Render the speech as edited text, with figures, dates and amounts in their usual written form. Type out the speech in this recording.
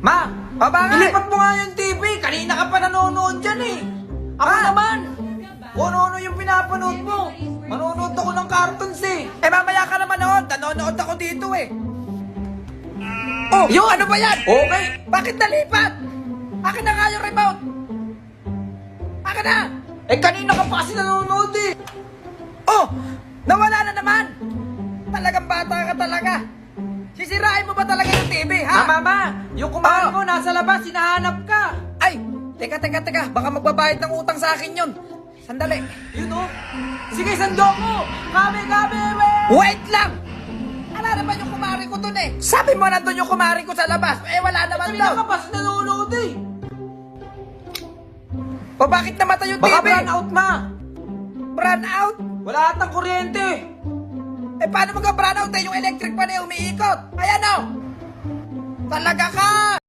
Ma, bakit? ilipat mo nga yung TV. Kanina ka pa nanonood dyan eh. Ako naman. Kung ano yung pinapanood mo. Manonood ako ng cartoons eh. Mamaya ka naman noon. Nanonood ako dito eh. Oh, ano ba yan? Okay. Bakit nalipat? Akin na nga yung remote. Akin na. Kanina ka pa kasi nanonood eh. Oh, nawala na naman. Talagang bata ka talaga. Sisirain mo ba talaga yung TV, ha? Mama, yung kumari mo nasa labas, hinahanap ka. Ay, teka. Baka magbabayad ng utang sa akin yun. Sandali. Yun oh. Sige, sando mo. Kami, Wait lang! Ala naman yung kumari ko dun eh. Sabi mo nandun yung kumari ko sa labas. Wala naman Kanina daw. ka pa kasi nanonood eh. O bakit namatay yung Baka TV? brownout out, ma. Brown out? Wala atang kuryente. Paano magka-brown out eh? Yung electric pa na yung umiikot. Ayan o. Talaga ka!